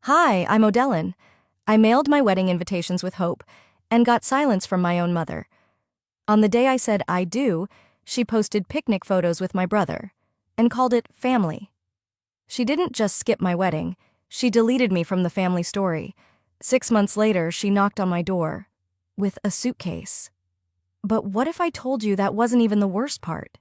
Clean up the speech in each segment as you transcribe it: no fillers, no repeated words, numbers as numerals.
Hi, I'm Odellin. I mailed my wedding invitations with hope and got silence from my own mother. On the day I said I do, she posted picnic photos with my brother and called it family. She didn't just skip my wedding, she deleted me from the family story. 6 months later, she knocked on my door with a suitcase. But what if I told you that wasn't even the worst part?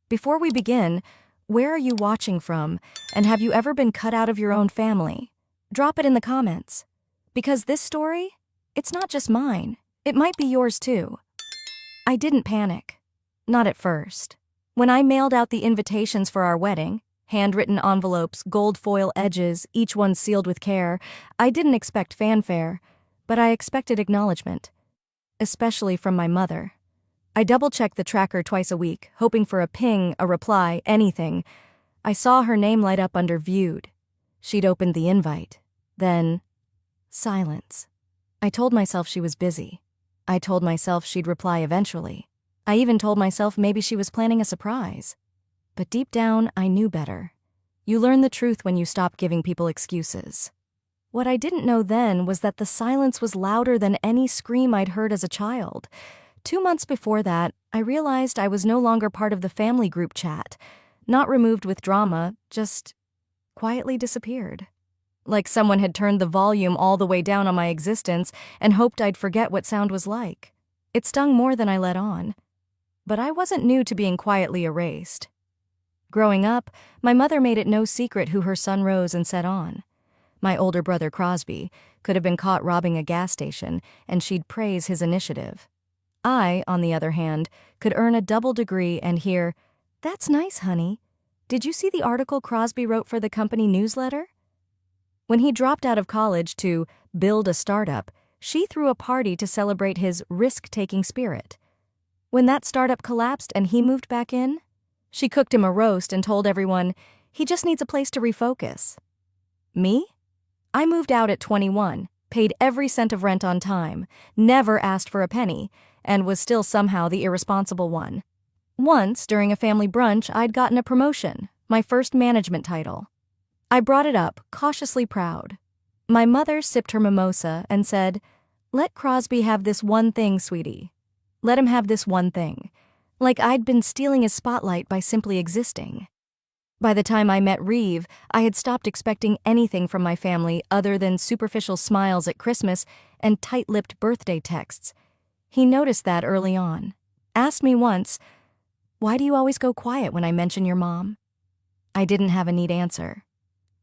Before we begin, where are you watching from, and have you ever been cut out of your own family? Drop it in the comments. Because this story, it's not just mine. It might be yours too. I didn't panic. Not at first. When I mailed out the invitations for our wedding, handwritten envelopes, gold foil edges, each one sealed with care, I didn't expect fanfare, but I expected acknowledgement. Especially from my mother. I double-checked the tracker twice a week, hoping for a ping, a reply, anything. I saw her name light up under Viewed. She'd opened the invite. Then, silence. I told myself she was busy. I told myself she'd reply eventually. I even told myself maybe she was planning a surprise. But deep down, I knew better. You learn the truth when you stop giving people excuses. What I didn't know then was that the silence was louder than any scream I'd heard as a child. 2 months before that, I realized I was no longer part of the family group chat. Not removed with drama, just quietly disappeared. Like someone had turned the volume all the way down on my existence and hoped I'd forget what sound was like. It stung more than I let on. But I wasn't new to being quietly erased. Growing up, my mother made it no secret who her son Rose and set on. My older brother Crosby could have been caught robbing a gas station, and she'd praise his initiative. I, on the other hand, could earn a double degree and hear, "That's nice, honey. Did you see the article Crosby wrote for the company newsletter?" When he dropped out of college to build a startup, she threw a party to celebrate his risk-taking spirit. When that startup collapsed and he moved back in, she cooked him a roast and told everyone, he just needs a place to refocus. Me? I moved out at 21, paid every cent of rent on time, never asked for a penny, and was still somehow the irresponsible one. Once, during a family brunch, I'd gotten a promotion, my first management title. I brought it up, cautiously proud. My mother sipped her mimosa and said, "Let Crosby have this one thing, sweetie. Let him have this one thing." Like I'd been stealing his spotlight by simply existing. By the time I met Reeve, I had stopped expecting anything from my family other than superficial smiles at Christmas and tight-lipped birthday texts. He noticed that early on. Asked me once, "Why do you always go quiet when I mention your mom?" I didn't have a neat answer.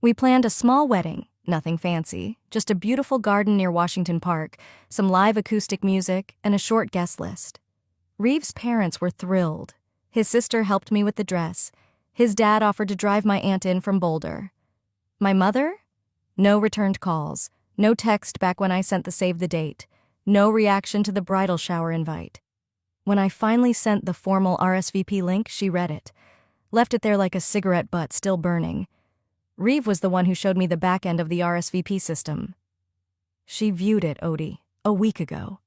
We planned a small wedding, nothing fancy, just a beautiful garden near Washington Park, some live acoustic music, and a short guest list. Reeve's parents were thrilled. His sister helped me with the dress. His dad offered to drive my aunt in from Boulder. My mother? No returned calls, no text back when I sent the save the date, no reaction to the bridal shower invite. When I finally sent the formal RSVP link, she read it, left it there like a cigarette butt still burning. Reeve was the one who showed me the back end of the RSVP system. She viewed it, Odie, a week ago.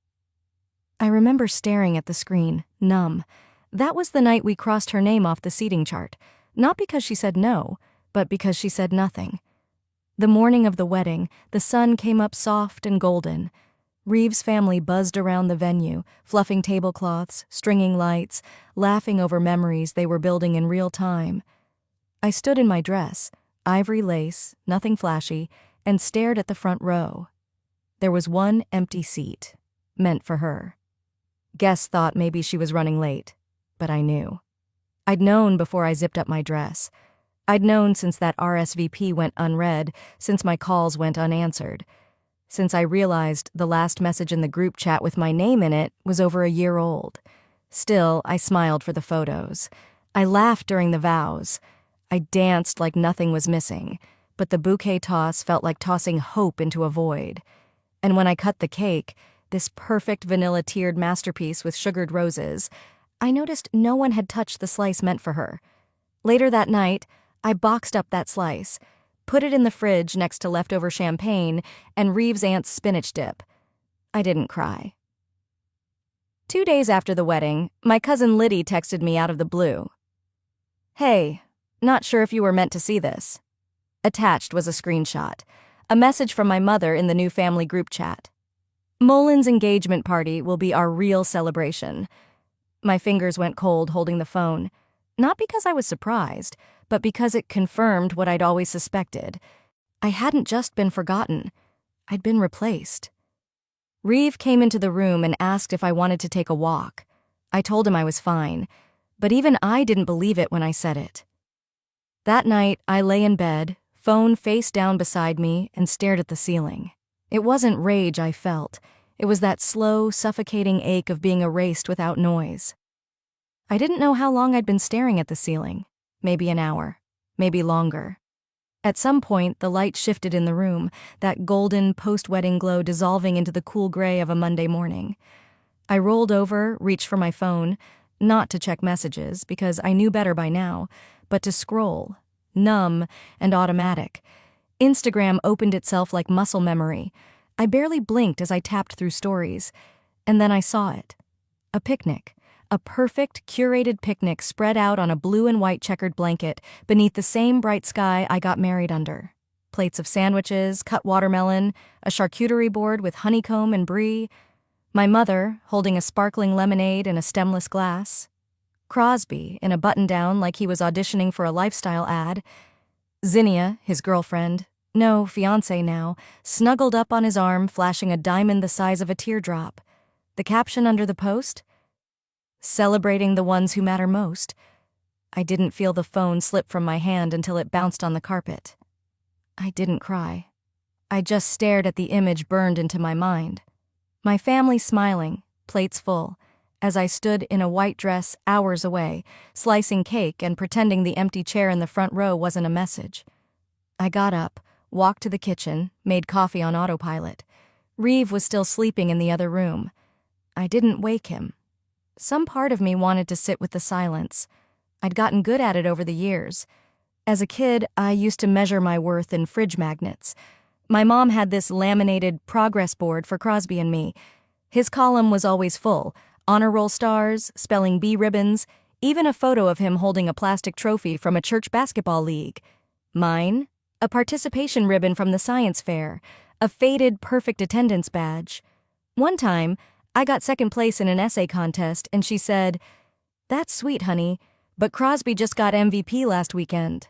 I remember staring at the screen, numb. That was the night we crossed her name off the seating chart, not because she said no, but because she said nothing. The morning of the wedding, the sun came up soft and golden. Reeve's family buzzed around the venue, fluffing tablecloths, stringing lights, laughing over memories they were building in real time. I stood in my dress, ivory lace, nothing flashy, and stared at the front row. There was one empty seat, meant for her. Guests thought maybe she was running late, but I knew. I'd known before I zipped up my dress. I'd known since that RSVP went unread, since my calls went unanswered, since I realized the last message in the group chat with my name in it was over a year old. Still, I smiled for the photos. I laughed during the vows. I danced like nothing was missing, but the bouquet toss felt like tossing hope into a void. And when I cut the cake, this perfect vanilla-tiered masterpiece with sugared roses, I noticed no one had touched the slice meant for her. Later that night, I boxed up that slice, put it in the fridge next to leftover champagne and Reeve's aunt's spinach dip. I didn't cry. 2 days after the wedding, my cousin Liddy texted me out of the blue. "Hey, not sure if you were meant to see this." Attached was a screenshot. a message from my mother in the new family group chat. Molin's engagement party will be our real celebration. My fingers went cold holding the phone, not because I was surprised, but because it confirmed what I'd always suspected. I hadn't just been forgotten, I'd been replaced. Reeve came into the room and asked if I wanted to take a walk. I told him I was fine, but even I didn't believe it when I said it. That night, I lay in bed, phone face down beside me, and stared at the ceiling. It wasn't rage I felt. It was that slow, suffocating ache of being erased without noise. I didn't know how long I'd been staring at the ceiling. Maybe an hour. Maybe longer. At some point, the light shifted in the room, that golden post-wedding glow dissolving into the cool gray of a Monday morning. I rolled over, reached for my phone, not to check messages, because I knew better by now, but to scroll, numb and automatic. Instagram opened itself like muscle memory. I barely blinked as I tapped through stories, and then I saw it. A picnic. A perfect, curated picnic spread out on a blue and white checkered blanket beneath the same bright sky I got married under. Plates of sandwiches, cut watermelon, a charcuterie board with honeycomb and brie, my mother holding a sparkling lemonade in a stemless glass, Crosby in a button-down like he was auditioning for a lifestyle ad, Zinnia, his girlfriend, no, fiancé now, snuggled up on his arm, flashing a diamond the size of a teardrop. The caption under the post? Celebrating the ones who matter most. I didn't feel the phone slip from my hand until it bounced on the carpet. I didn't cry. I just stared at the image burned into my mind. My family smiling, plates full, as I stood in a white dress hours away, slicing cake and pretending the empty chair in the front row wasn't a message. I got up, walked to the kitchen, made coffee on autopilot. Reeve was still sleeping in the other room. I didn't wake him. Some part of me wanted to sit with the silence. I'd gotten good at it over the years. As a kid, I used to measure my worth in fridge magnets. My mom had this laminated progress board for Crosby and me. His column was always full, honor roll stars, spelling bee ribbons, even a photo of him holding a plastic trophy from a church basketball league. Mine? A participation ribbon from the science fair, a faded perfect attendance badge. One time, I got second place in an essay contest, and she said, "That's sweet, honey, but Crosby just got MVP last weekend."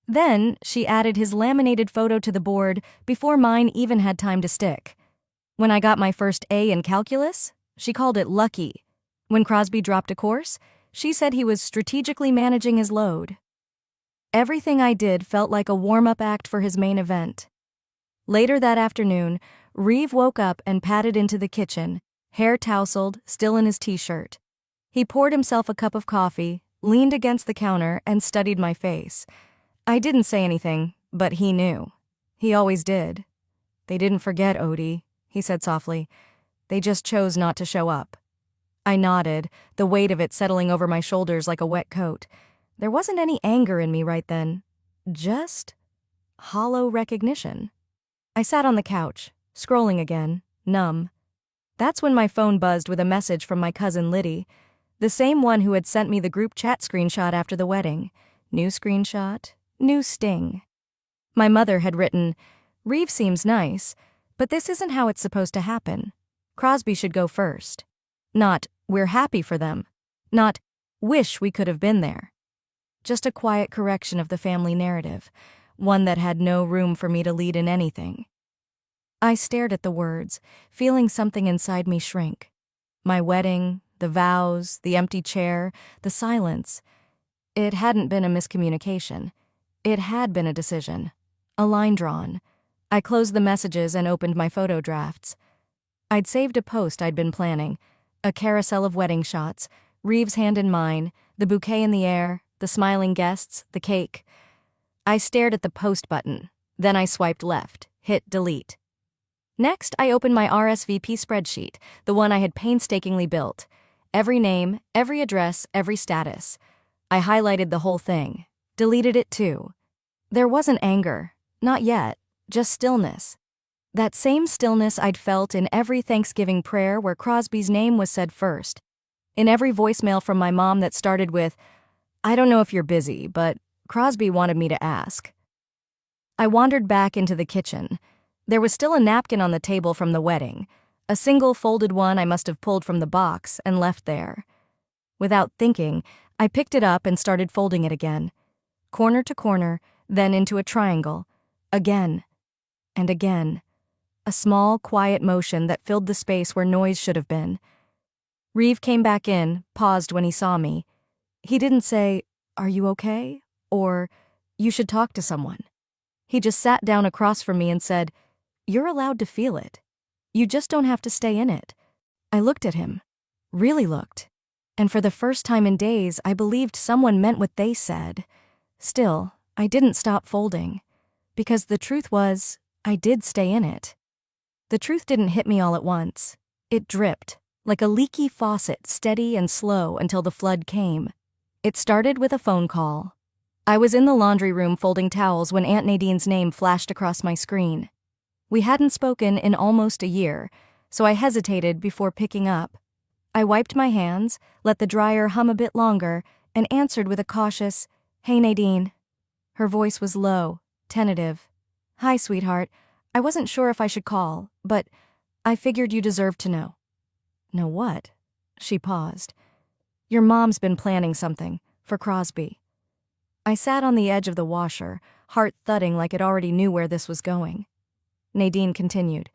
Then she added his laminated photo to the board before mine even had time to stick. When I got my first A in calculus, she called it lucky. When Crosby dropped a course, she said he was strategically managing his load. Everything I did felt like a warm-up act for his main event. Later that afternoon, Reeve woke up and padded into the kitchen, hair tousled, still in his t-shirt. He poured himself a cup of coffee, leaned against the counter, and studied my face. I didn't say anything, but he knew. He always did. "They didn't forget, Odie," he said softly. "They just chose not to show up." I nodded, the weight of it settling over my shoulders like a wet coat. There wasn't any anger in me right then. Just hollow recognition. I sat on the couch, scrolling again, numb. That's when my phone buzzed with a message from my cousin Liddy, the same one who had sent me the group chat screenshot after the wedding. New screenshot, new sting. My mother had written, "Reeve seems nice, but this isn't how it's supposed to happen. Crosby should go first." Not, "We're happy for them." Not, "Wish we could have been there." Just a quiet correction of the family narrative, one that had no room for me to lead in anything. I stared at the words, feeling something inside me shrink. My wedding, the vows, the empty chair, the silence. It hadn't been a miscommunication. It had been a decision. A line drawn. I closed the messages and opened my photo drafts. I'd saved a post I'd been planning, a carousel of wedding shots, Reeve's hand in mine, the bouquet in the air, the smiling guests, the cake. I stared at the post button. Then I swiped left, hit delete. Next, I opened my RSVP spreadsheet, the one I had painstakingly built. Every name, every address, every status. I highlighted the whole thing. Deleted it too. There wasn't anger. Not yet. Just stillness. That same stillness I'd felt in every Thanksgiving prayer where Crosby's name was said first. In every voicemail from my mom that started with, "I don't know if you're busy, but Crosby wanted me to ask." I wandered back into the kitchen. There was still a napkin on the table from the wedding, a single folded one I must have pulled from the box and left there. Without thinking, I picked it up and started folding it again, corner to corner, then into a triangle, again and again, a small, quiet motion that filled the space where noise should have been. Reeve came back in, paused when he saw me. He didn't say, "Are you okay?" or, "You should talk to someone." He just sat down across from me and said, "You're allowed to feel it. You just don't have to stay in it." I looked at him, really looked, and for the first time in days, I believed someone meant what they said. Still, I didn't stop folding, because the truth was, I did stay in it. The truth didn't hit me all at once. It dripped, like a leaky faucet, steady and slow until the flood came. It started with a phone call. I was in the laundry room folding towels when Aunt Nadine's name flashed across my screen. We hadn't spoken in almost a year, so I hesitated before picking up. I wiped my hands, let the dryer hum a bit longer, and answered with a cautious, "Hey, Nadine." Her voice was low, tentative. "Hi, sweetheart. I wasn't sure if I should call, but I figured you deserved to know." "Know what?" She paused. "Your mom's been planning something, for Crosby." I sat on the edge of the washer, heart thudding like it already knew where this was going. Nadine continued.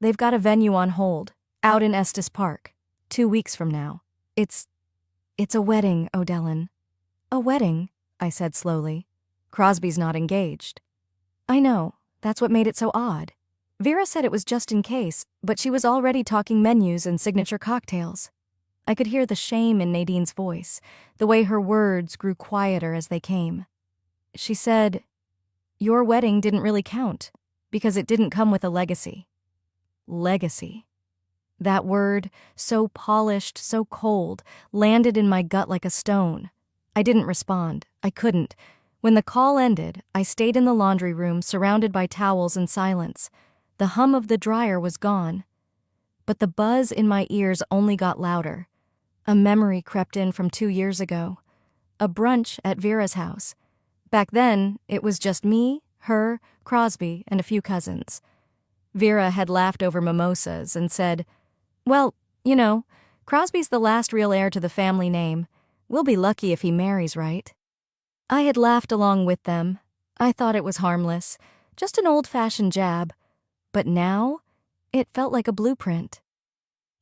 "They've got a venue on hold, out in Estes Park, 2 weeks from now. It's a wedding, Odellin." "A wedding?" I said slowly. "Crosby's not engaged." "I know. That's what made it so odd. Vera said it was just in case, but she was already talking menus and signature cocktails." I could hear the shame in Nadine's voice, the way her words grew quieter as they came. She said, "Your wedding didn't really count, because it didn't come with a legacy." Legacy. That word, so polished, so cold, landed in my gut like a stone. I didn't respond. I couldn't. When the call ended, I stayed in the laundry room, surrounded by towels and silence. The hum of the dryer was gone. But the buzz in my ears only got louder. A memory crept in from 2 years ago. A brunch at Vera's house. Back then, it was just me, her, Crosby, and a few cousins. Vera had laughed over mimosas and said, "Well, you know, Crosby's the last real heir to the family name. We'll be lucky if he marries right." I had laughed along with them. I thought it was harmless, just an old-fashioned jab. But now, it felt like a blueprint.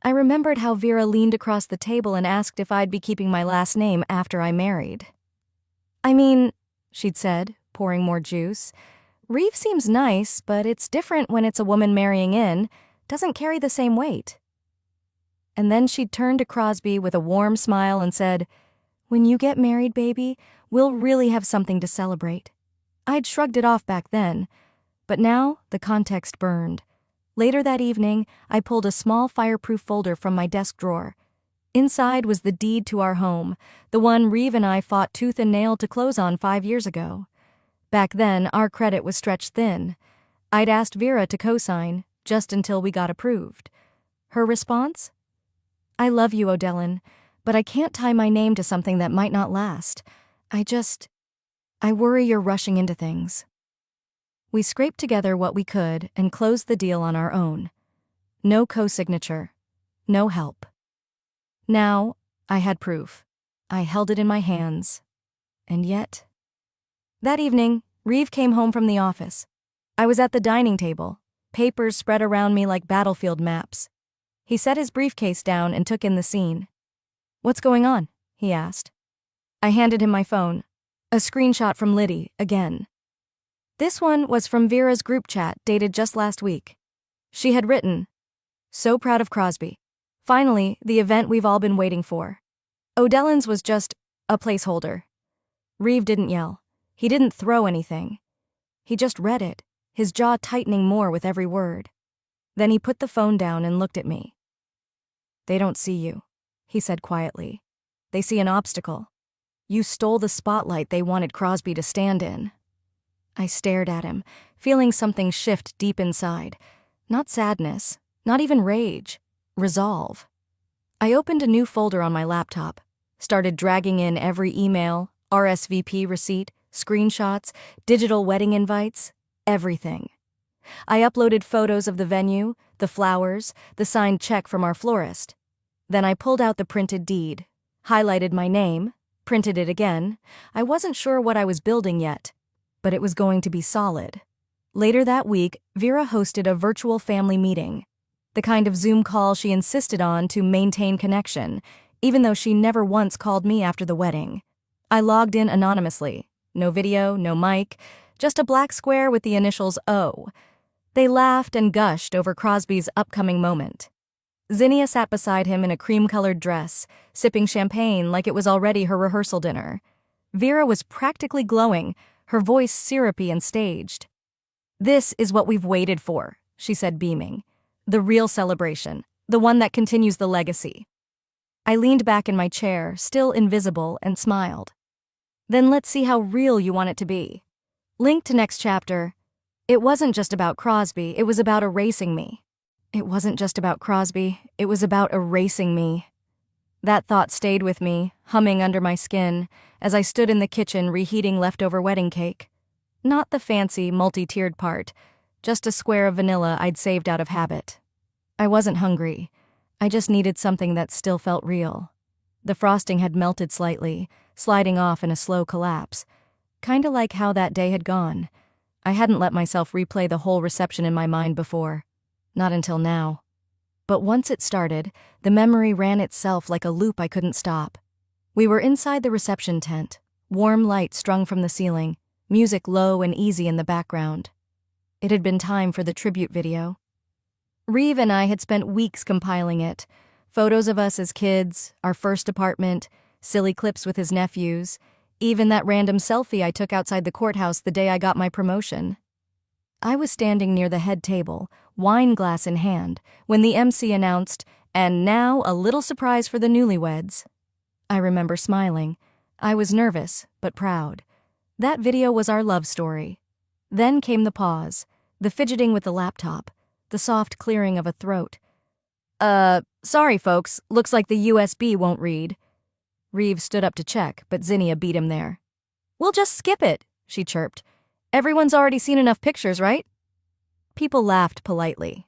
I remembered how Vera leaned across the table and asked if I'd be keeping my last name after I married. "I mean," she'd said, pouring more juice, "Reeve seems nice, but it's different when it's a woman marrying in. Doesn't carry the same weight." And then she'd turned to Crosby with a warm smile and said, "When you get married, baby, we'll really have something to celebrate." I'd shrugged it off back then, but now the context burned. Later that evening, I pulled a small fireproof folder from my desk drawer. Inside was the deed to our home, the one Reeve and I fought tooth and nail to close on 5 years ago. Back then, our credit was stretched thin. I'd asked Vera to co-sign, just until we got approved. Her response? "I love you, Odellin, but I can't tie my name to something that might not last. I worry you're rushing into things." We scraped together what we could and closed the deal on our own. No co-signature, no help. Now, I had proof. I held it in my hands. And yet... That evening, Reeve came home from the office. I was at the dining table, papers spread around me like battlefield maps. He set his briefcase down and took in the scene. "What's going on?" he asked. I handed him my phone. A screenshot from Liddy, again. This one was from Vera's group chat, dated just last week. She had written, "So proud of Crosby. Finally, the event we've all been waiting for." Odellin's was just a placeholder. Reeve didn't yell. He didn't throw anything. He just read it, his jaw tightening more with every word. Then he put the phone down and looked at me. "They don't see you," he said quietly. "They see an obstacle. You stole the spotlight they wanted Crosby to stand in." I stared at him, feeling something shift deep inside. Not sadness, not even rage. Resolve. I opened a new folder on my laptop, started dragging in every email, RSVP receipt, screenshots, digital wedding invites. Everything. I uploaded photos of the venue, the flowers, the signed check from our florist. Then I pulled out the printed deed, highlighted my name, printed it again. I wasn't sure what I was building yet, but it was going to be solid. Later that week, Vera hosted a virtual family meeting, the kind of Zoom call she insisted on to maintain connection, even though she never once called me after the wedding. I logged in anonymously. No video, no mic, just a black square with the initials O. They laughed and gushed over Crosby's upcoming moment. Zinnia sat beside him in a cream-colored dress, sipping champagne like it was already her rehearsal dinner. Vera was practically glowing, her voice syrupy and staged. "This is what we've waited for," she said, beaming. "The real celebration, the one that continues the legacy." I leaned back in my chair, still invisible, and smiled. "Then let's see how real you want it to be." Linked to next chapter. It wasn't just about Crosby, it was about erasing me. It wasn't just about Crosby, it was about erasing me. That thought stayed with me, humming under my skin, as I stood in the kitchen reheating leftover wedding cake. Not the fancy, multi-tiered part, just a square of vanilla I'd saved out of habit. I wasn't hungry. I just needed something that still felt real. The frosting had melted slightly, sliding off in a slow collapse. Kinda like how that day had gone. I hadn't let myself replay the whole reception in my mind before. Not until now. But once it started, the memory ran itself like a loop I couldn't stop. We were inside the reception tent, warm light strung from the ceiling, music low and easy in the background. It had been time for the tribute video. Reeve and I had spent weeks compiling it. Photos of us as kids, our first apartment, silly clips with his nephews, even that random selfie I took outside the courthouse the day I got my promotion. I was standing near the head table, wine glass in hand, when the MC announced, "And now a little surprise for the newlyweds." I remember smiling. I was nervous, but proud. That video was our love story. Then came the pause, the fidgeting with the laptop, the soft clearing of a throat. Sorry folks, looks like the USB won't read." Reeve stood up to check, but Zinnia beat him there. "We'll just skip it," she chirped. "Everyone's already seen enough pictures, right?" People laughed politely.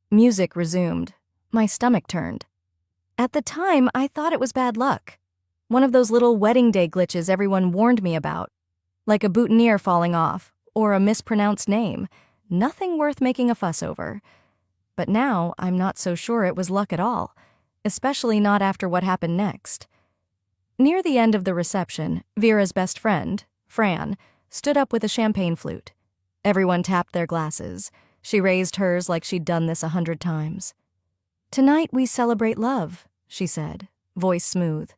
Music resumed. My stomach turned. At the time, I thought it was bad luck. One of those little wedding day glitches everyone warned me about. Like a boutonniere falling off, or a mispronounced name. Nothing worth making a fuss over. But now, I'm not so sure it was luck at all, especially not after what happened next. Near the end of the reception, Vera's best friend, Fran, stood up with a champagne flute. Everyone tapped their glasses. She raised hers like she'd done this 100 times. "Tonight we celebrate love," she said, voice smooth.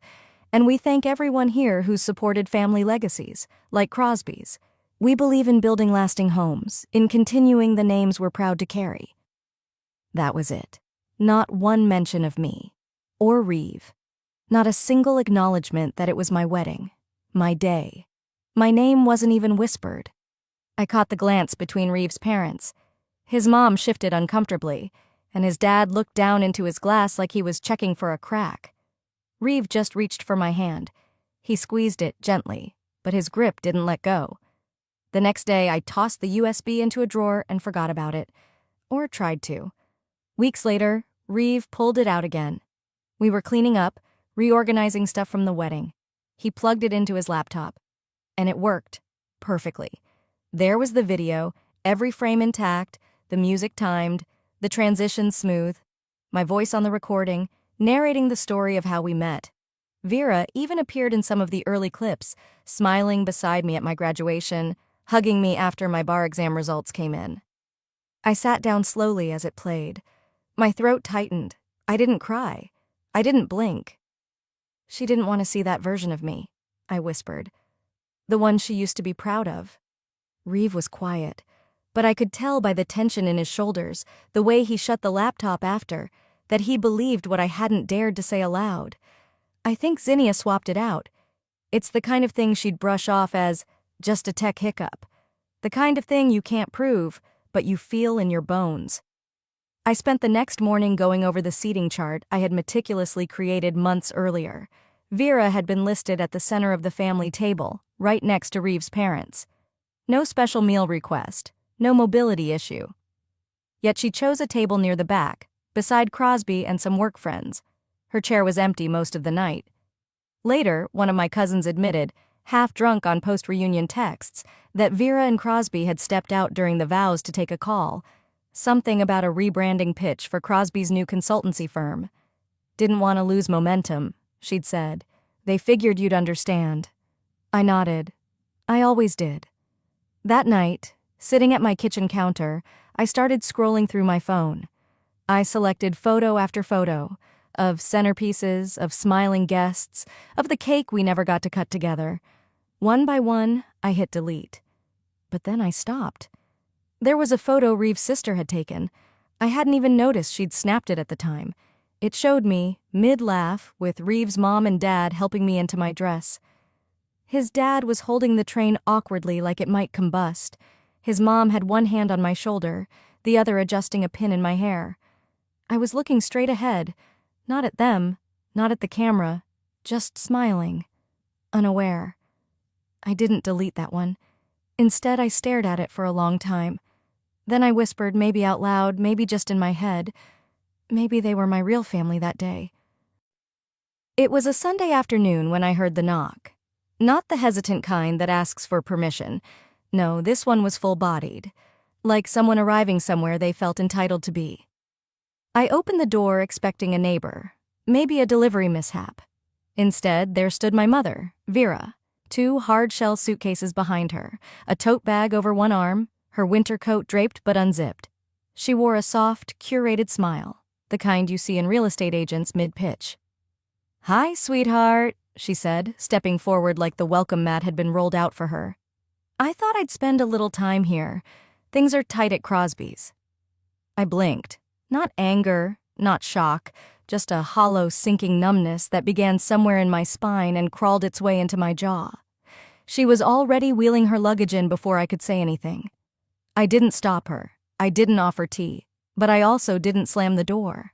"And we thank everyone here who's supported family legacies, like Crosby's. We believe in building lasting homes, in continuing the names we're proud to carry." That was it. Not one mention of me. Or Reeve. Not a single acknowledgement that it was my wedding. My day. My name wasn't even whispered. I caught the glance between Reeve's parents. His mom shifted uncomfortably, and his dad looked down into his glass like he was checking for a crack. Reeve just reached for my hand. He squeezed it gently, but his grip didn't let go. The next day, I tossed the USB into a drawer and forgot about it. Or tried to. Weeks later, Reeve pulled it out again. We were cleaning up, reorganizing stuff from the wedding. He plugged it into his laptop. And it worked. Perfectly. There was the video, every frame intact, the music timed, the transitions smooth, my voice on the recording, narrating the story of how we met. Vera even appeared in some of the early clips, smiling beside me at my graduation, hugging me after my bar exam results came in. I sat down slowly as it played. My throat tightened. I didn't cry. I didn't blink. "She didn't want to see that version of me," I whispered. "The one she used to be proud of." Reeve was quiet, but I could tell by the tension in his shoulders, the way he shut the laptop after, that he believed what I hadn't dared to say aloud. I think Zinnia swapped it out. It's the kind of thing she'd brush off as just a tech hiccup. The kind of thing you can't prove, but you feel in your bones. I spent the next morning going over the seating chart I had meticulously created months earlier. Vera had been listed at the center of the family table, right next to Reeve's parents. No special meal request, no mobility issue. Yet she chose a table near the back, beside Crosby and some work friends. Her chair was empty most of the night. Later, one of my cousins admitted, half drunk on post-reunion texts, that Vera and Crosby had stepped out during the vows to take a call. Something about a rebranding pitch for Crosby's new consultancy firm. Didn't want to lose momentum, she'd said. They figured you'd understand. I nodded. I always did. That night, sitting at my kitchen counter, I started scrolling through my phone. I selected photo after photo, of centerpieces, of smiling guests, of the cake we never got to cut together. One by one, I hit delete. But then I stopped. There was a photo Reeve's sister had taken. I hadn't even noticed she'd snapped it at the time. It showed me, mid-laugh, with Reeve's mom and dad helping me into my dress. His dad was holding the train awkwardly like it might combust. His mom had one hand on my shoulder, the other adjusting a pin in my hair. I was looking straight ahead, not at them, not at the camera, just smiling, unaware. I didn't delete that one. Instead, I stared at it for a long time. Then I whispered, maybe out loud, maybe just in my head, maybe they were my real family that day. It was a Sunday afternoon when I heard the knock. Not the hesitant kind that asks for permission. No, this one was full-bodied, like someone arriving somewhere they felt entitled to be. I opened the door expecting a neighbor, maybe a delivery mishap. Instead, there stood my mother, Vera, 2 hard-shell suitcases behind her, a tote bag over one arm, her winter coat draped but unzipped. She wore a soft, curated smile, the kind you see in real estate agents mid-pitch. "Hi, sweetheart," she said, stepping forward like the welcome mat had been rolled out for her. "I thought I'd spend a little time here. Things are tight at Crosby's." I blinked. Not anger, not shock, just a hollow, sinking numbness that began somewhere in my spine and crawled its way into my jaw. She was already wheeling her luggage in before I could say anything. I didn't stop her. I didn't offer tea. But I also didn't slam the door.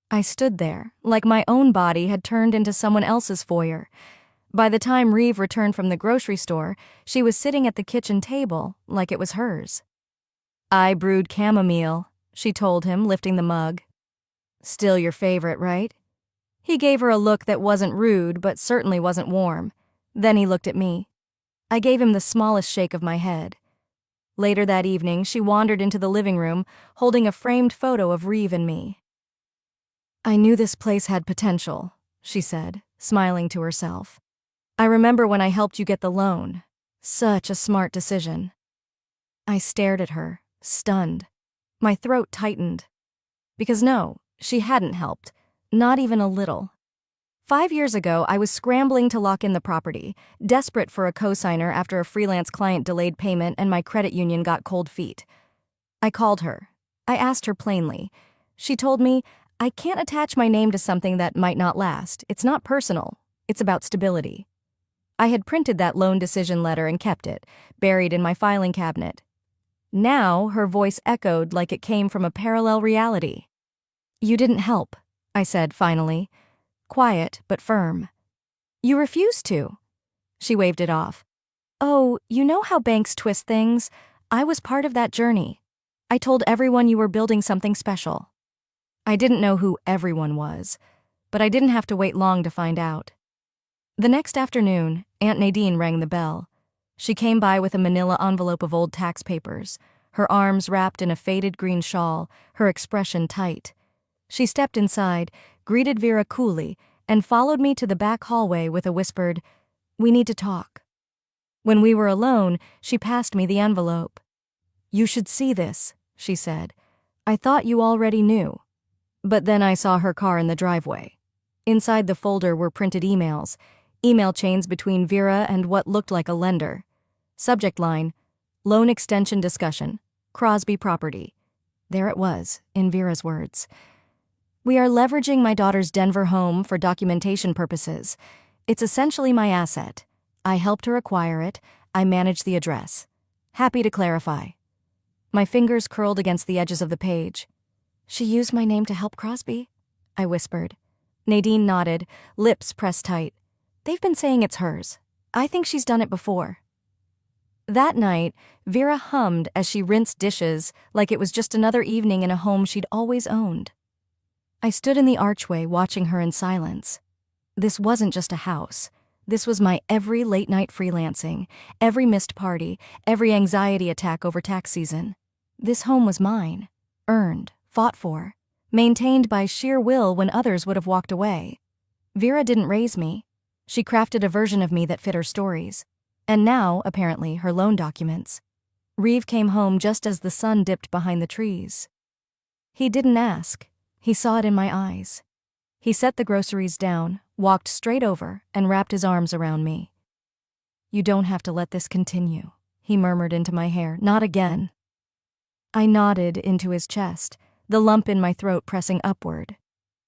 I stood there, like my own body had turned into someone else's foyer. By the time Reeve returned from the grocery store, she was sitting at the kitchen table, like it was hers. "I brewed chamomile," she told him, lifting the mug. "Still your favorite, right?" He gave her a look that wasn't rude, but certainly wasn't warm. Then he looked at me. I gave him the smallest shake of my head. Later that evening, she wandered into the living room, holding a framed photo of Reeve and me. "I knew this place had potential," she said, smiling to herself. "I remember when I helped you get the loan. Such a smart decision." I stared at her, stunned. My throat tightened. Because no, she hadn't helped. Not even a little. 5 years ago, I was scrambling to lock in the property, desperate for a cosigner after a freelance client delayed payment and my credit union got cold feet. I called her. I asked her plainly. She told me, "I can't attach my name to something that might not last. It's not personal. It's about stability." I had printed that loan decision letter and kept it, buried in my filing cabinet. Now, her voice echoed like it came from a parallel reality. "You didn't help," I said finally. Quiet, but firm. "You refused to." She waved it off. "Oh, you know how banks twist things? I was part of that journey. I told everyone you were building something special." I didn't know who everyone was, but I didn't have to wait long to find out. The next afternoon, Aunt Nadine rang the bell. She came by with a manila envelope of old tax papers, her arms wrapped in a faded green shawl, her expression tight. She stepped inside, greeted Vera coolly, and followed me to the back hallway with a whispered, "We need to talk." When we were alone, she passed me the envelope. "You should see this," she said. "I thought you already knew." But then I saw her car in the driveway. Inside the folder were printed emails, email chains between Vera and what looked like a lender. Subject line, "Loan extension discussion, Crosby property." There it was, in Vera's words. "We are leveraging my daughter's Denver home for documentation purposes. It's essentially my asset. I helped her acquire it. I manage the address. Happy to clarify." My fingers curled against the edges of the page. "She used my name to help Crosby?" I whispered. Nadine nodded, lips pressed tight. "They've been saying it's hers. I think she's done it before." That night, Vera hummed as she rinsed dishes like it was just another evening in a home she'd always owned. I stood in the archway watching her in silence. This wasn't just a house. This was my every late-night freelancing, every missed party, every anxiety attack over tax season. This home was mine, earned, fought for, maintained by sheer will when others would have walked away. Vera didn't raise me. She crafted a version of me that fit her stories. And now, apparently, her loan documents. Reeve came home just as the sun dipped behind the trees. He didn't ask. He saw it in my eyes. He set the groceries down, walked straight over, and wrapped his arms around me. "You don't have to let this continue," he murmured into my hair. "Not again." I nodded into his chest, the lump in my throat pressing upward.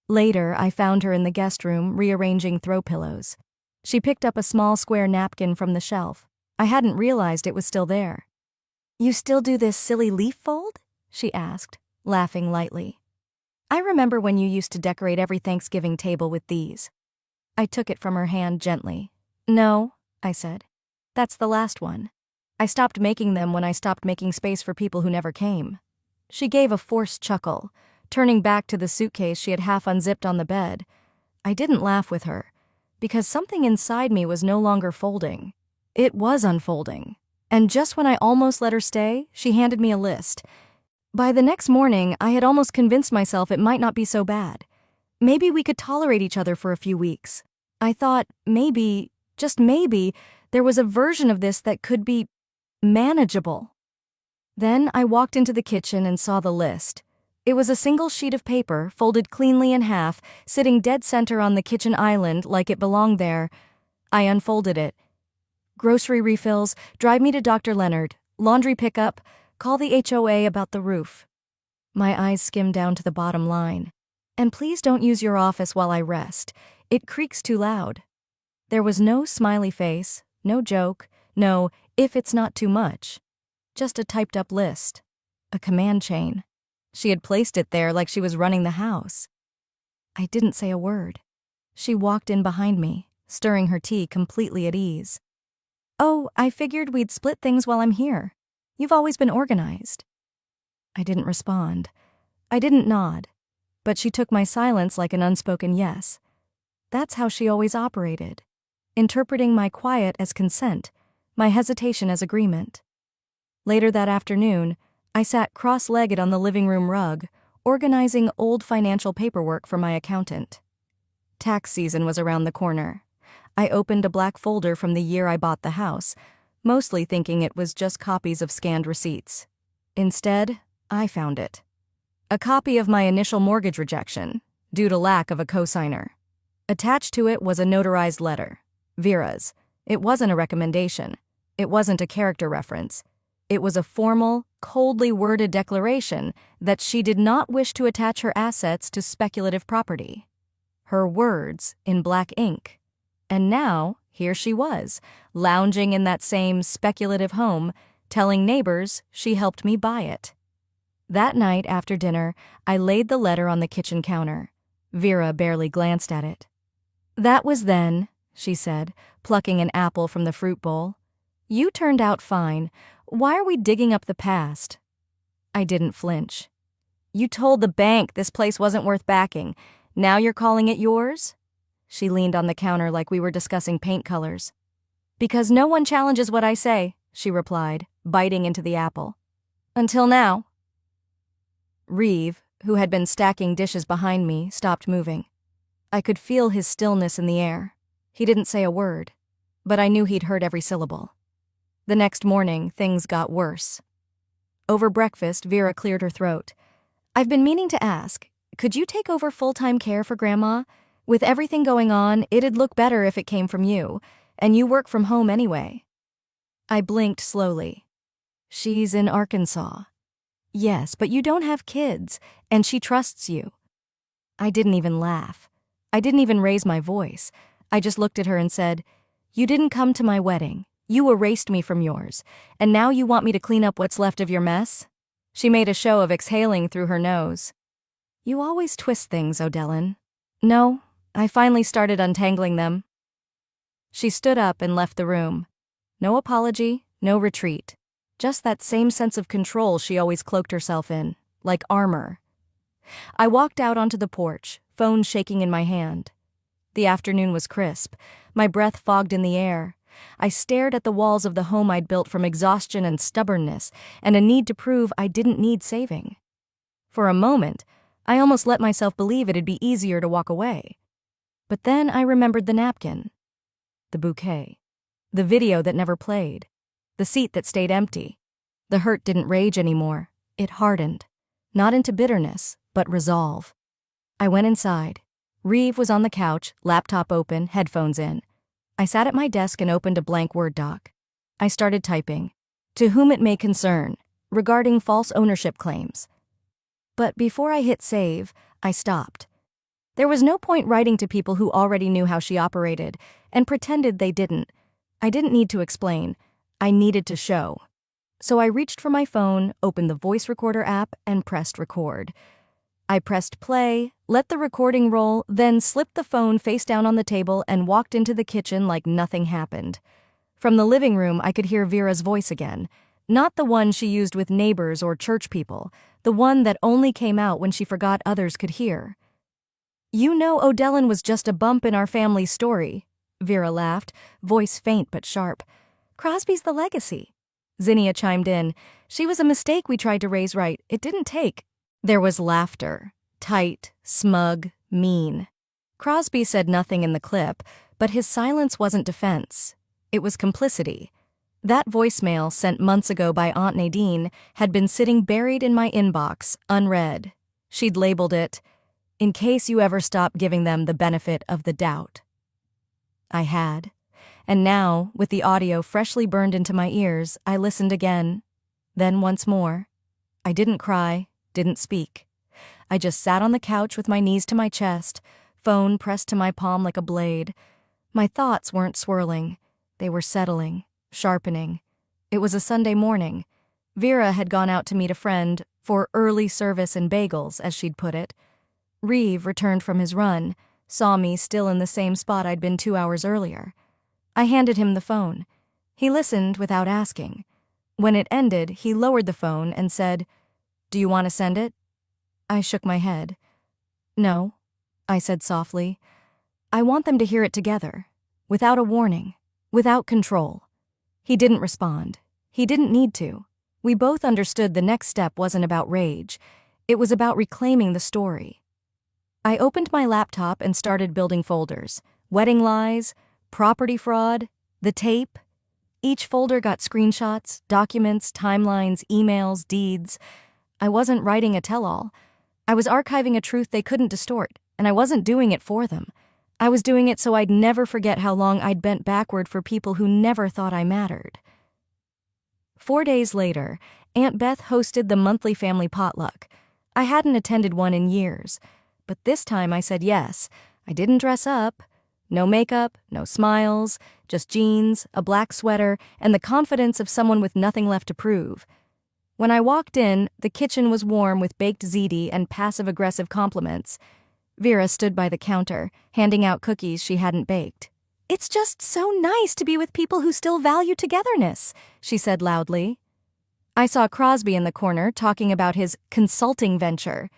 Later, I found her in the guest room rearranging throw pillows. She picked up a small square napkin from the shelf. I hadn't realized it was still there. "You still do this silly leaf fold?" she asked, laughing lightly. "I remember when you used to decorate every Thanksgiving table with these." I took it from her hand gently. "No," I said. "That's the last one. I stopped making them when I stopped making space for people who never came." She gave a forced chuckle, turning back to the suitcase she had half unzipped on the bed. I didn't laugh with her, because something inside me was no longer folding. It was unfolding. And just when I almost let her stay, she handed me a list. By the next morning, I had almost convinced myself it might not be so bad. Maybe we could tolerate each other for a few weeks. I thought maybe, just maybe, there was a version of this that could be manageable. Then I walked into the kitchen and saw the list. It was a single sheet of paper, folded cleanly in half, sitting dead center on the kitchen island like it belonged there. I unfolded it. "Grocery refills, drive me to Dr. Leonard, laundry pickup, call the HOA about the roof." My eyes skimmed down to the bottom line. "And please don't use your office while I rest. It creaks too loud." There was no smiley face, no joke, no "if it's not too much." Just a typed-up list. A command chain. She had placed it there like she was running the house. I didn't say a word. She walked in behind me, stirring her tea completely at ease. "Oh, I figured we'd split things while I'm here. You've always been organized." I didn't respond. I didn't nod. But she took my silence like an unspoken yes. That's how she always operated, interpreting my quiet as consent, my hesitation as agreement. Later that afternoon, I sat cross-legged on the living room rug, organizing old financial paperwork for my accountant. Tax season was around the corner. I opened a black folder from the year I bought the house, mostly thinking it was just copies of scanned receipts. Instead, I found it. A copy of my initial mortgage rejection, due to lack of a cosigner. Attached to it was a notarized letter, Vera's. It wasn't a recommendation. It wasn't a character reference. It was a formal, coldly worded declaration that she did not wish to attach her assets to speculative property. Her words in black ink. And now, here she was, lounging in that same speculative home, telling neighbors she helped me buy it. That night after dinner, I laid the letter on the kitchen counter. Vera barely glanced at it. "That was then," she said, plucking an apple from the fruit bowl. "You turned out fine. Why are we digging up the past?" I didn't flinch. "You told the bank this place wasn't worth backing. Now you're calling it yours?" She leaned on the counter like we were discussing paint colors. "Because no one challenges what I say," she replied, biting into the apple. "Until now." Reeve, who had been stacking dishes behind me, stopped moving. I could feel his stillness in the air. He didn't say a word, but I knew he'd heard every syllable. The next morning, things got worse. Over breakfast, Vera cleared her throat. "I've been meaning to ask, could you take over full-time care for Grandma? With everything going on, it'd look better if it came from you, and you work from home anyway." I blinked slowly. "She's in Arkansas." "Yes, but you don't have kids, and she trusts you." I didn't even laugh. I didn't even raise my voice. I just looked at her and said, "You didn't come to my wedding. You erased me from yours, and now you want me to clean up what's left of your mess?" She made a show of exhaling through her nose. "You always twist things, Odellin." "No, I finally started untangling them." She stood up and left the room. No apology, No retreat. Just that same sense of control she always cloaked herself in, like armor. I walked out onto the porch, phone shaking in my hand. The afternoon was crisp, my breath fogged in the air. I stared at the walls of the home I'd built from exhaustion and stubbornness, and a need to prove I didn't need saving. For a moment, I almost let myself believe it'd be easier to walk away. But then I remembered the napkin, the bouquet, the video that never played, the seat that stayed empty. The hurt didn't rage anymore. It hardened, not into bitterness, but resolve. I went inside. Reeve was on the couch, laptop open, headphones in. I sat at my desk and opened a blank Word doc. I started typing, "To whom it may concern, regarding false ownership claims." But before I hit save, I stopped. There was no point writing to people who already knew how she operated and pretended they didn't. I didn't need to explain. I needed to show. So I reached for my phone, opened the voice recorder app, and pressed record. I pressed play, let the recording roll, then slipped the phone face down on the table and walked into the kitchen like nothing happened. From the living room, I could hear Vera's voice again. Not the one she used with neighbors or church people, the one that only came out when she forgot others could hear. "You know O'Dellin was just a bump in our family's story," Vera laughed, voice faint but sharp. "Crosby's the legacy." Zinnia chimed in. "She was a mistake we tried to raise right. It didn't take." There was laughter, tight, smug, mean. Crosby said nothing in the clip, but his silence wasn't defense. It was complicity. That voicemail sent months ago by Aunt Nadine had been sitting buried in my inbox, unread. She'd labeled it, "In case you ever stop giving them the benefit of the doubt." I had. And now, with the audio freshly burned into my ears, I listened again. Then once more. I didn't cry, didn't speak. I just sat on the couch with my knees to my chest, phone pressed to my palm like a blade. My thoughts weren't swirling. They were settling, sharpening. It was a Sunday morning. Vera had gone out to meet a friend for early service and bagels, as she'd put it. Reeve returned from his run, saw me still in the same spot I'd been 2 hours earlier. I handed him the phone. He listened without asking. When it ended, he lowered the phone and said, "Do you want to send it?" I shook my head. "No," I said softly. "I want them to hear it together, without a warning, without control." He didn't respond. He didn't need to. We both understood the next step wasn't about rage. It was about reclaiming the story. I opened my laptop and started building folders. Wedding lies, property fraud, the tape. Each folder got screenshots, documents, timelines, emails, deeds. I wasn't writing a tell-all. I was archiving a truth they couldn't distort, and I wasn't doing it for them. I was doing it so I'd never forget how long I'd bent backward for people who never thought I mattered. 4 days later, Aunt Beth hosted the monthly family potluck. I hadn't attended one in years, but this time I said yes. I didn't dress up. No makeup, no smiles, just jeans, a black sweater, and the confidence of someone with nothing left to prove. When I walked in, the kitchen was warm with baked ziti and passive-aggressive compliments. Vera stood by the counter, handing out cookies she hadn't baked. "It's just so nice to be with people who still value togetherness," she said loudly. I saw Crosby in the corner talking about his consulting venture.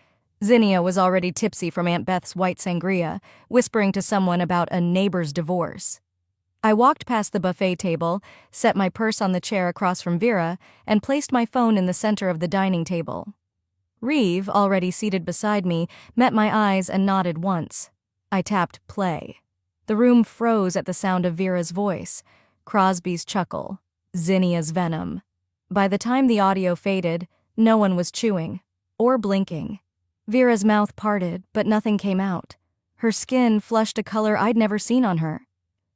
Zinnia was already tipsy from Aunt Beth's white sangria, whispering to someone about a neighbor's divorce. I walked past the buffet table, set my purse on the chair across from Vera, and placed my phone in the center of the dining table. Reeve, already seated beside me, met my eyes and nodded once. I tapped play. The room froze at the sound of Vera's voice, Crosby's chuckle, Zinnia's venom. By the time the audio faded, no one was chewing or blinking. Vera's mouth parted, but nothing came out. Her skin flushed a color I'd never seen on her.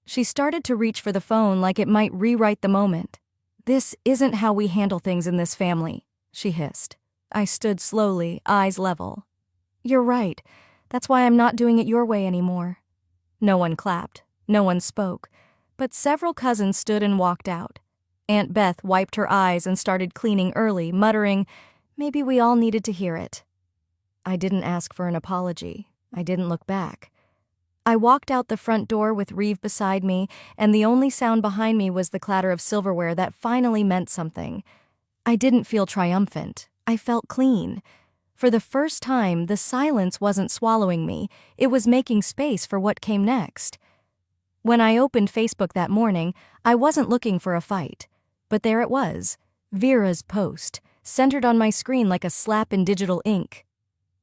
She started to reach for the phone like it might rewrite the moment. "This isn't how we handle things in this family," she hissed. I stood slowly, eyes level. "You're right. That's why I'm not doing it your way anymore." No one clapped. No one spoke. But several cousins stood and walked out. Aunt Beth wiped her eyes and started cleaning early, muttering, "Maybe we all needed to hear it." I didn't ask for an apology. I didn't look back. I walked out the front door with Reeve beside me, and the only sound behind me was the clatter of silverware that finally meant something. I didn't feel triumphant. I felt clean. For the first time, the silence wasn't swallowing me. It was making space for what came next. When I opened Facebook that morning, I wasn't looking for a fight. But there it was, Vera's post, centered on my screen like a slap in digital ink.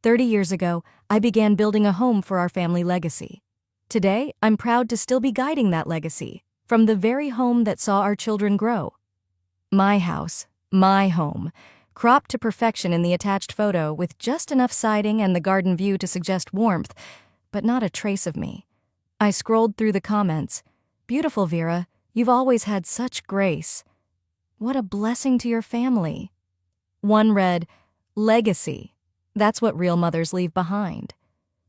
30 years ago, I began building a home for our family legacy. Today, I'm proud to still be guiding that legacy, from the very home that saw our children grow. My house, my home, cropped to perfection in the attached photo with just enough siding and the garden view to suggest warmth, but not a trace of me. I scrolled through the comments. Beautiful, Vera. You've always had such grace. What a blessing to your family. One read, Legacy. That's what real mothers leave behind.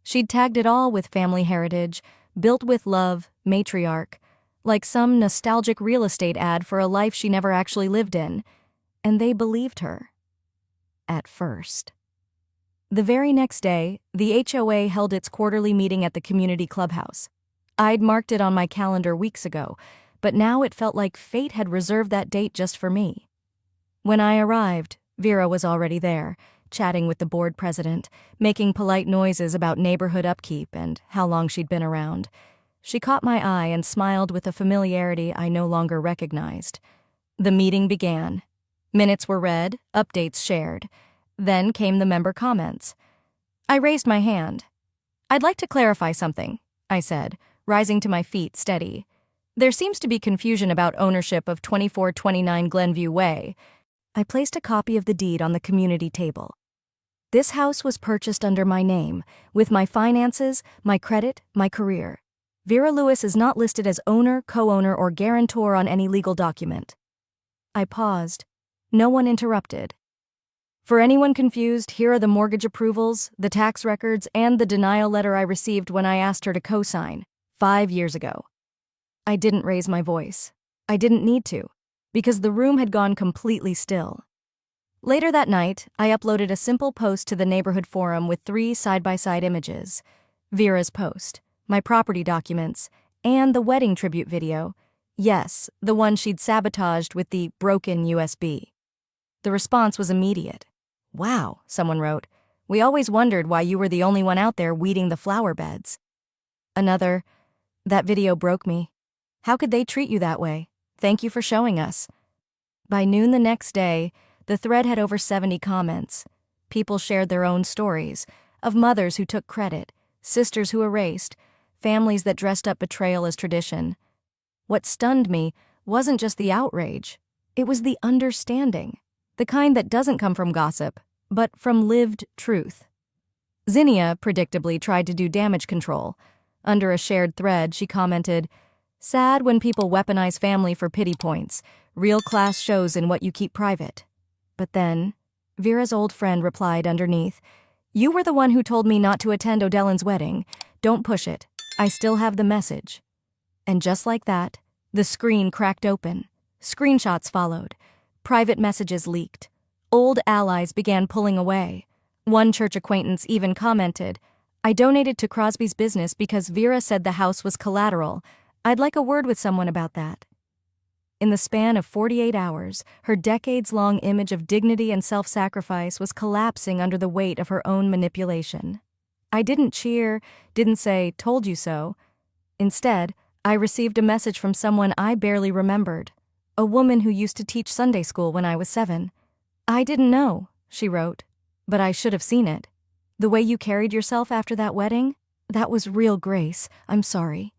She'd tagged it all with family heritage, built with love, matriarch, like some nostalgic real estate ad for a life she never actually lived in. And they believed her. At first. The very next day, the HOA held its quarterly meeting at the community clubhouse. I'd marked it on my calendar weeks ago, but now it felt like fate had reserved that date just for me. When I arrived, Vera was already there, chatting with the board president, making polite noises about neighborhood upkeep and how long she'd been around. She caught my eye and smiled with a familiarity I no longer recognized. The meeting began. Minutes were read, updates shared. Then came the member comments. I raised my hand. I'd like to clarify something, I said, rising to my feet steady. There seems to be confusion about ownership of 2429 Glenview Way. I placed a copy of the deed on the community table. This house was purchased under my name, with my finances, my credit, my career. Vera Lewis is not listed as owner, co-owner, or guarantor on any legal document. I paused. No one interrupted. For anyone confused, here are the mortgage approvals, the tax records, and the denial letter I received when I asked her to co-sign, 5 years ago. I didn't raise my voice. I didn't need to, because the room had gone completely still. Later that night, I uploaded a simple post to the neighborhood forum with 3 side-by-side images. Vera's post, my property documents, and the wedding tribute video. Yes, the one she'd sabotaged with the broken USB. The response was immediate. Wow, someone wrote. We always wondered why you were the only one out there weeding the flower beds. Another, that video broke me. How could they treat you that way? Thank you for showing us. By noon the next day, the thread had over 70 comments. People shared their own stories, of mothers who took credit, sisters who erased, families that dressed up betrayal as tradition. What stunned me wasn't just the outrage. It was the understanding, the kind that doesn't come from gossip, but from lived truth. Zinnia, predictably, tried to do damage control. Under a shared thread, she commented, Sad when people weaponize family for pity points. Real class shows in what you keep private. But then, Vera's old friend replied underneath, You were the one who told me not to attend Odellin's wedding. Don't push it. I still have the message. And just like that, the screen cracked open. Screenshots followed. Private messages leaked. Old allies began pulling away. One church acquaintance even commented, I donated to Crosby's business because Vera said the house was collateral. I'd like a word with someone about that. In the span of 48 hours, her decades-long image of dignity and self-sacrifice was collapsing under the weight of her own manipulation. I didn't cheer, didn't say, told you so. Instead, I received a message from someone I barely remembered, a woman who used to teach Sunday school when I was 7. I didn't know, she wrote, but I should have seen it. The way you carried yourself after that wedding, that was real grace. I'm sorry.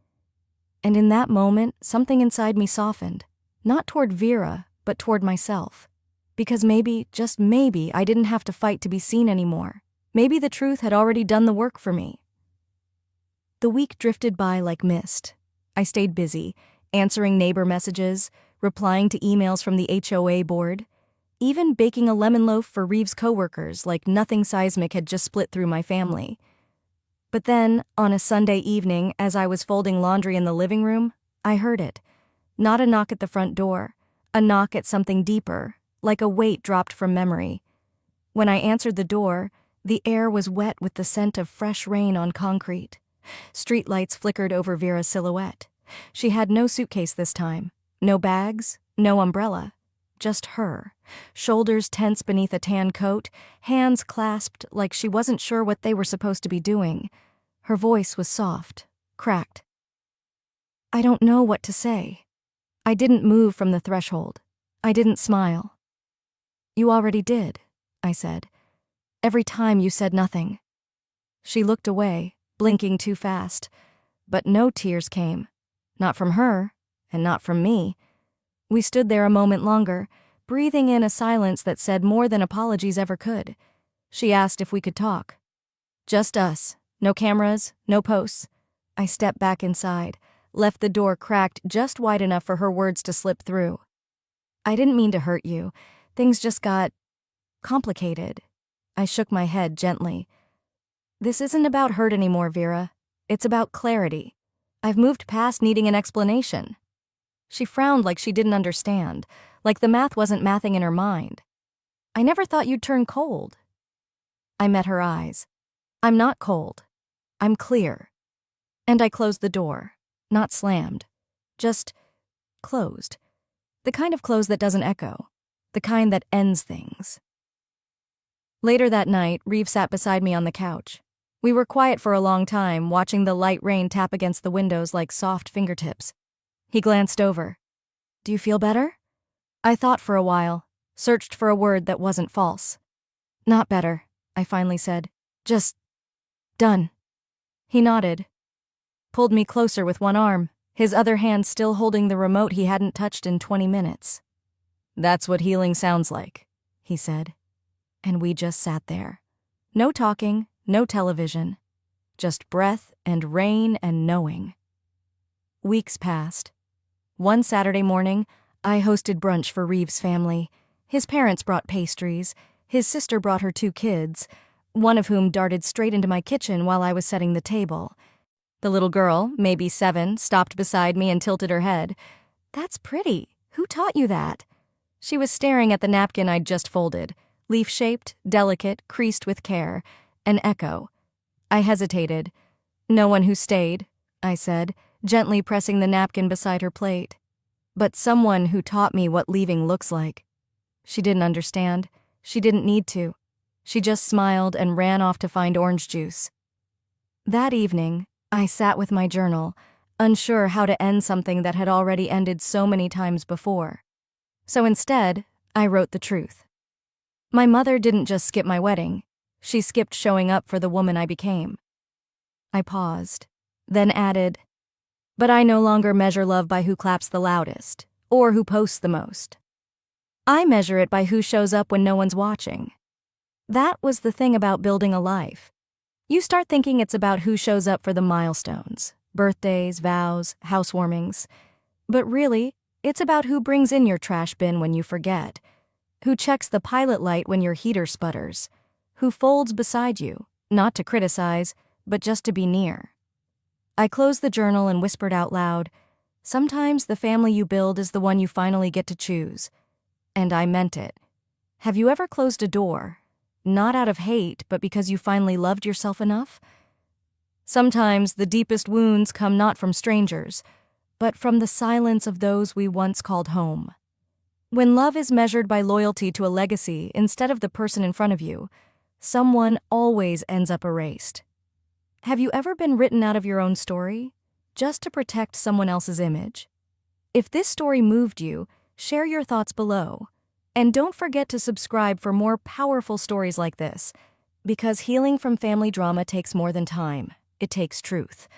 And in that moment, something inside me softened. Not toward Vera, but toward myself. Because maybe, just maybe, I didn't have to fight to be seen anymore. Maybe the truth had already done the work for me. The week drifted by like mist. I stayed busy, answering neighbor messages, replying to emails from the HOA board, even baking a lemon loaf for Reeves' coworkers like nothing seismic had just split through my family. But then, on a Sunday evening, as I was folding laundry in the living room, I heard it. Not a knock at the front door, a knock at something deeper, like a weight dropped from memory. When I answered the door, the air was wet with the scent of fresh rain on concrete. Streetlights flickered over Vera's silhouette. She had no suitcase this time, no bags, no umbrella. Just her, shoulders tense beneath a tan coat, hands clasped like she wasn't sure what they were supposed to be doing. Her voice was soft, cracked. I don't know what to say. I didn't move from the threshold. I didn't smile. You already did, I said. Every time you said nothing. She looked away, blinking too fast. But no tears came. Not from her, and not from me. We stood there a moment longer, breathing in a silence that said more than apologies ever could. She asked if we could talk. Just us. No cameras, no posts. I stepped back inside, left the door cracked just wide enough for her words to slip through. I didn't mean to hurt you. Things just got complicated. I shook my head gently. This isn't about hurt anymore, Vera. It's about clarity. I've moved past needing an explanation. She frowned like she didn't understand, like the math wasn't mathing in her mind. I never thought you'd turn cold. I met her eyes. I'm not cold. I'm clear. And I closed the door. Not slammed. Just closed. The kind of close that doesn't echo. The kind that ends things. Later that night, Reeve sat beside me on the couch. We were quiet for a long time, watching the light rain tap against the windows like soft fingertips. He glanced over. Do you feel better? I thought for a while, searched for a word that wasn't false. Not better, I finally said. Just done. He nodded. Pulled me closer with one arm, his other hand still holding the remote he hadn't touched in 20 minutes. That's what healing sounds like, he said. And we just sat there. No talking, no television. Just breath and rain and knowing. Weeks passed. One Saturday morning, I hosted brunch for Reeve's family. His parents brought pastries. His sister brought her 2 kids, one of whom darted straight into my kitchen while I was setting the table. The little girl, maybe 7, stopped beside me and tilted her head. That's pretty. Who taught you that? She was staring at the napkin I'd just folded, leaf-shaped, delicate, creased with care, an echo. I hesitated. No one who stayed, I said, gently pressing the napkin beside her plate. But someone who taught me what leaving looks like. She didn't understand. She didn't need to. She just smiled and ran off to find orange juice. That evening, I sat with my journal, unsure how to end something that had already ended so many times before. So instead, I wrote the truth. My mother didn't just skip my wedding. She skipped showing up for the woman I became. I paused, then added, but I no longer measure love by who claps the loudest, or who posts the most. I measure it by who shows up when no one's watching. That was the thing about building a life. You start thinking it's about who shows up for the milestones, birthdays, vows, housewarmings. But really, it's about who brings in your trash bin when you forget, who checks the pilot light when your heater sputters, who folds beside you, not to criticize, but just to be near. I closed the journal and whispered out loud, sometimes the family you build is the one you finally get to choose. And I meant it. Have you ever closed a door? Not out of hate, but because you finally loved yourself enough? Sometimes the deepest wounds come not from strangers, but from the silence of those we once called home. When love is measured by loyalty to a legacy instead of the person in front of you, someone always ends up erased. Have you ever been written out of your own story, just to protect someone else's image? If this story moved you, share your thoughts below. And don't forget to subscribe for more powerful stories like this, because healing from family drama takes more than time. It takes truth.